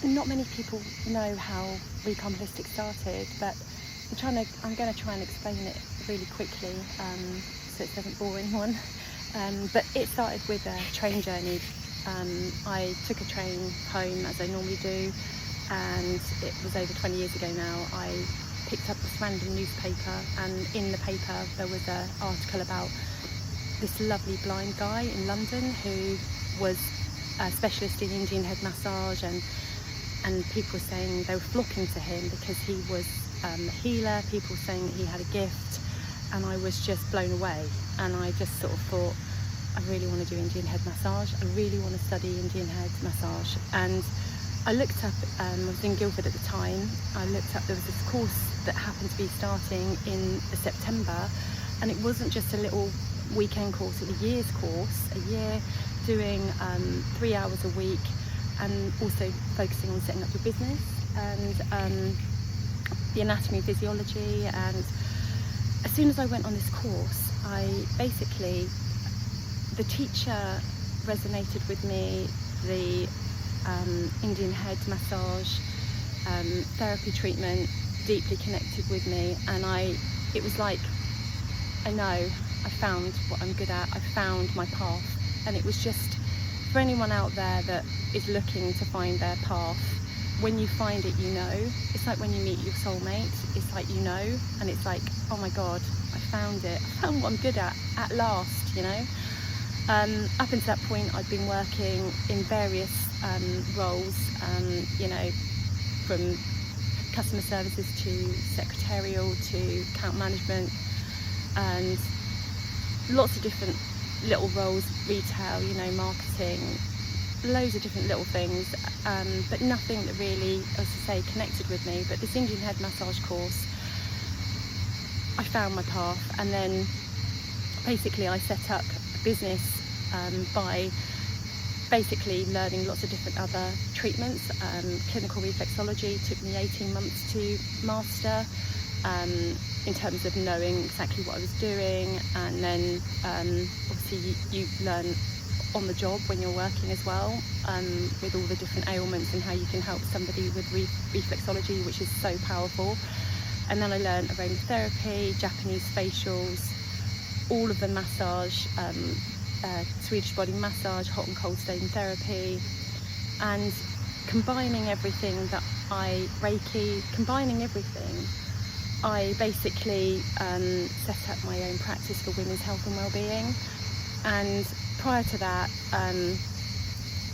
not many people know how Recon Holistic started, but I'm going to try and explain it really quickly so it doesn't bore anyone. But it started with a train journey. I took a train home as I normally do, and it was over 20 years ago now. I picked up this random newspaper, and in the paper there was an article about this lovely blind guy in London who was a specialist in Indian head massage, and people were saying they were flocking to him because he was a healer. People were saying that he had a gift, and I was just blown away. And I just sort of thought, I really want to do Indian head massage. I really want to study Indian head massage. And I looked up, I was in Guildford at the time, I looked up, there was this course that happened to be starting in September, and it wasn't just a little weekend course, it was a year's course, a year doing 3 hours a week, and also focusing on setting up your business and the anatomy and physiology. And as soon as I went on this course, the teacher resonated with me, the Indian head massage therapy treatment deeply connected with me, and it was like, I know I found what I'm good at, I found my path. And it was just for anyone out there that is looking to find their path, when you find it, you know. It's like when you meet your soulmate, it's like, you know, and it's like, oh my God, I found it, I found what I'm good at last, you know. Up until that point, I'd been working in various roles, you know, from customer services to secretarial to account management, and lots of different little roles, retail, you know, marketing, loads of different little things, but nothing that really, as I say, connected with me. But this Indian head massage course, I found my path, and then basically I set up a business by basically learning lots of different other treatments. Clinical reflexology took me 18 months to master, in terms of knowing exactly what I was doing, and then obviously you learn on the job when you're working as well, with all the different ailments and how you can help somebody with reflexology, which is so powerful. And then I learned aromatherapy, Japanese facials, all of the massage, Swedish body massage, hot and cold stone therapy, and combining everything combining everything, I basically set up my own practice for women's health and well-being. And prior to that,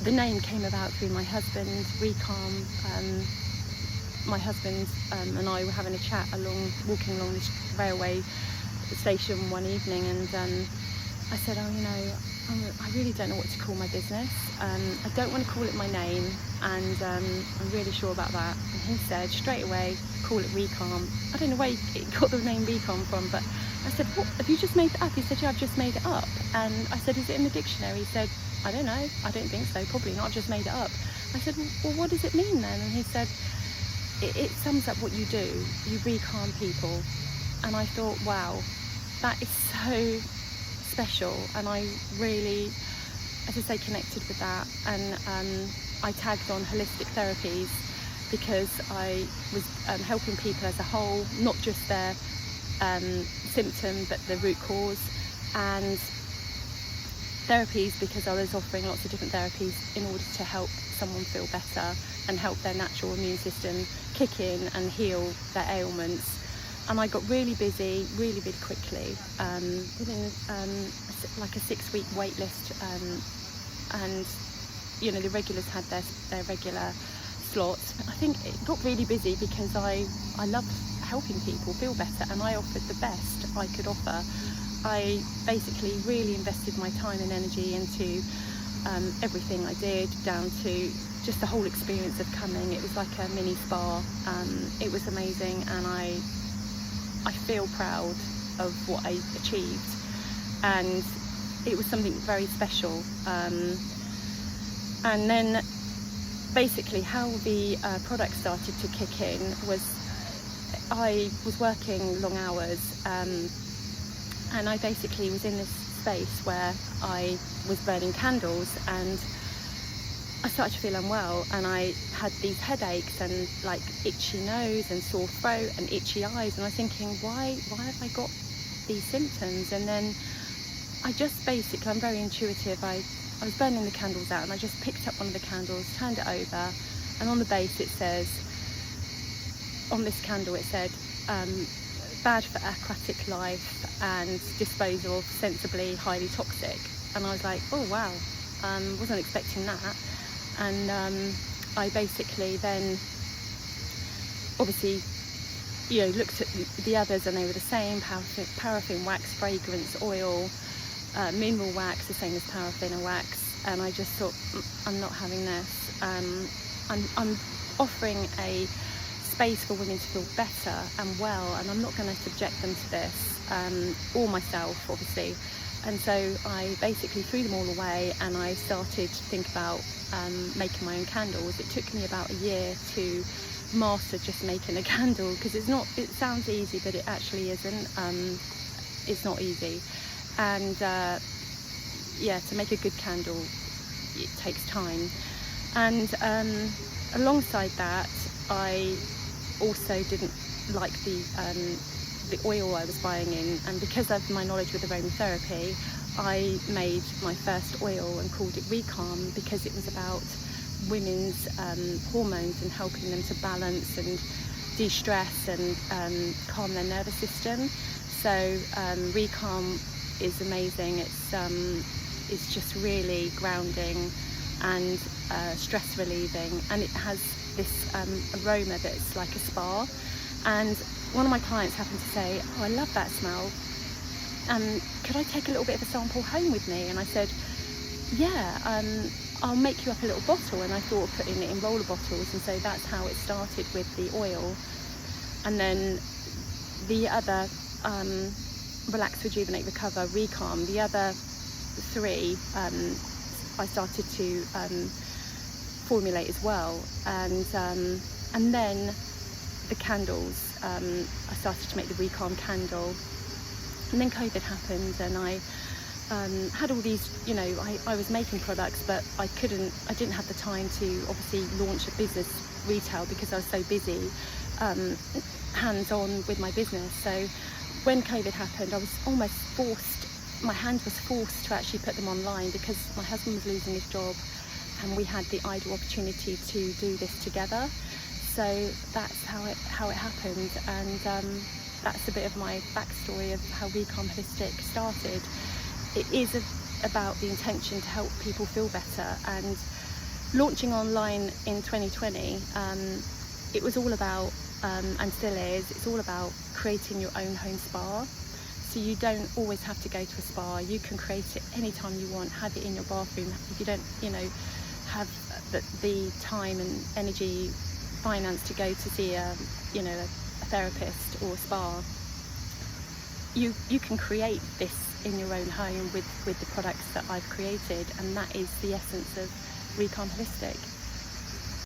the name came about through my husband, Recalm. My husband and I were having a chat walking along this railway station one evening, and I said, oh, you know, I really don't know what to call my business. I don't want to call it my name, and I'm really sure about that. And he said straight away, call it Recalm. I don't know where he got the name Recalm from, but I said, what, have you just made it up? He said, yeah, I've just made it up. And I said, is it in the dictionary? He said, I don't know, I don't think so, probably not, I've just made it up. I said, well, what does it mean then? And he said, it sums up what you do, you recalm people. And I thought, wow, that is so special, and I really, as I say, connected with that. And I tagged on holistic therapies because I was helping people as a whole, not just their symptom but the root cause, and therapies because I was offering lots of different therapies in order to help someone feel better and help their natural immune system kick in and heal their ailments. And I got really busy really quickly, within like a 6-week wait list, and you know, the regulars had their regular slots. I think it got really busy because I love helping people feel better, and I offered the best I could offer. I basically really invested my time and energy into everything I did, down to just the whole experience of coming. It was like a mini spa. It was amazing, and I feel proud of what I achieved, and it was something very special. And then basically how the product started to kick in was I was working long hours, and I basically was in this space where I was burning candles, and I started to feel unwell, and I had these headaches and like itchy nose and sore throat and itchy eyes, and I was thinking, why have I got these symptoms? And then I just basically, I'm very intuitive, I was burning the candles out, and I just picked up one of the candles, turned it over, and on the base it says, on this candle it said, bad for aquatic life and disposal of sensibly highly toxic. And I was like, oh wow, wasn't expecting that. And I basically then obviously, looked at the others, and they were the same: paraffin wax, fragrance, oil, mineral wax, the same as paraffin and wax. And I just thought, I'm not having this. I'm offering a space for women to feel better and well, and I'm not going to subject them to this, or myself, obviously. And so I basically threw them all away, and I started to think about making my own candles. It took me about a year to master just making a candle, because it sounds easy, but it actually isn't. It's not easy. And to make a good candle, it takes time. And alongside that, I also didn't like the oil I was buying in, and because of my knowledge with aromatherapy, I made my first oil and called it Recalm, because it was about women's hormones and helping them to balance and de-stress and calm their nervous system. So Recalm is amazing. It's just really grounding and stress relieving, and it has this aroma that's like a spa. And one of my clients happened to say, oh, I love that smell, could I take a little bit of a sample home with me? And I said, yeah, I'll make you up a little bottle. And I thought of putting it in roller bottles, and so that's how it started with the oil. And then the other Relax, Rejuvenate, Recover, Recalm, the other three I started to formulate as well. And then the candles, I started to make the Recalm candle. And then COVID happened, and I had all these, I was making products, but I didn't have the time to obviously launch a business retail, because I was so busy hands-on with my business. So when COVID happened, I was almost forced, my hand was forced to actually put them online, because my husband was losing his job, and we had the ideal opportunity to do this together. So that's how it happened, and that's a bit of my backstory of how Recalm Holistic started. It is about the intention to help people feel better, and launching online in 2020, it was all about, and still is, it's all about creating your own home spa. So you don't always have to go to a spa. You can create it anytime you want, have it in your bathroom. If you don't, have the time and energy, finance to go to see a therapist or a spa, you can create this in your own home with the products that I've created, and that is the essence of Recalm Holistic.